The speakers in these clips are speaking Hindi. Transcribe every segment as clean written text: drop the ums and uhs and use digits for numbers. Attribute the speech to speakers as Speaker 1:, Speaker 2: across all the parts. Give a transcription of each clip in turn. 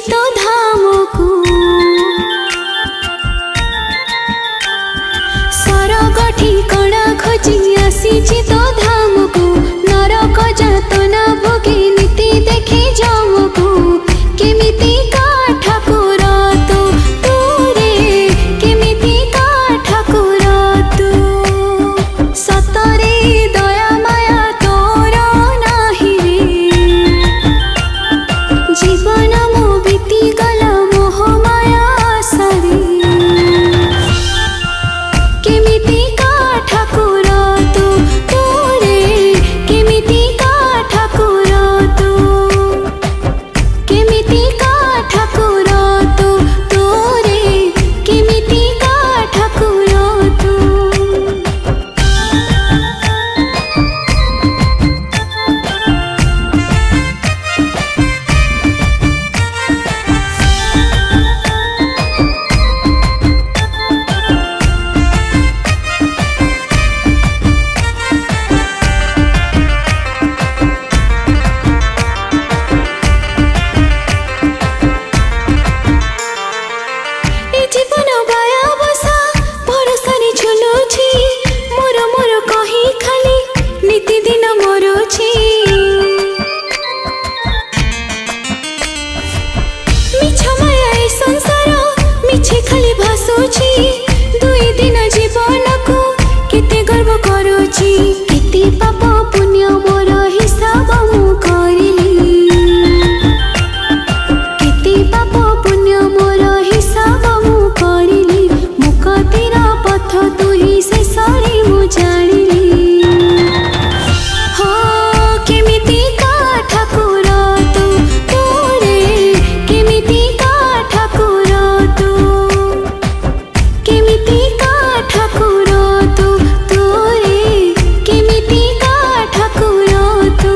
Speaker 1: तो धाम को सरग ठिकणा खोजी आसी तो धाम को नरक जातना भोगे नीति देखे जाम को केमिति का ठाकुर तू तू रे केमिति का ठाकुर तू सतरे दया माया तोर नाही रे जीवन मो बीती गला मोह माया सारी केमिति का ठाकुर तू तू रे केमिति का ठाकुर तू केमिति का ठाकुर तू तू रे केमिति का ठाकुर तू जीवन बाया बसा भरोसा रे झुलुछि मोर मोर कही खाली नीति दिन मरुछि मिछ माया ए संसार मिछे खाली भासुछि दुई दिन जीवन को केते गर्व करुछि केते पाप पुण्य मोर हिसाब मु करिली केते पाप पुण्य मोर हिसाब मु करिली मुक्तिर पथ तू ही से सारी मु जानिली हो केमिति का ठाकुर तू तू रे केमिति का ठाकुर तू केमिति का ठाकुर तू तू रे केमिति का ठाकुर तू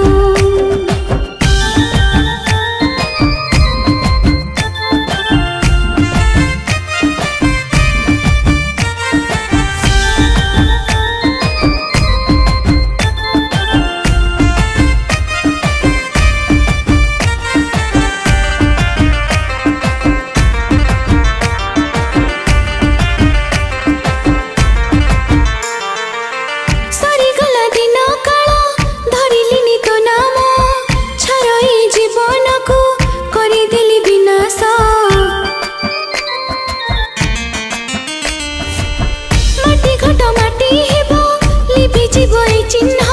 Speaker 1: सरीगला दिन काल धरिलिनी तो नाम छरई जीवन को करिदेली विनाश माटी घट माटी हेब लिभि जीव ए चिन्ह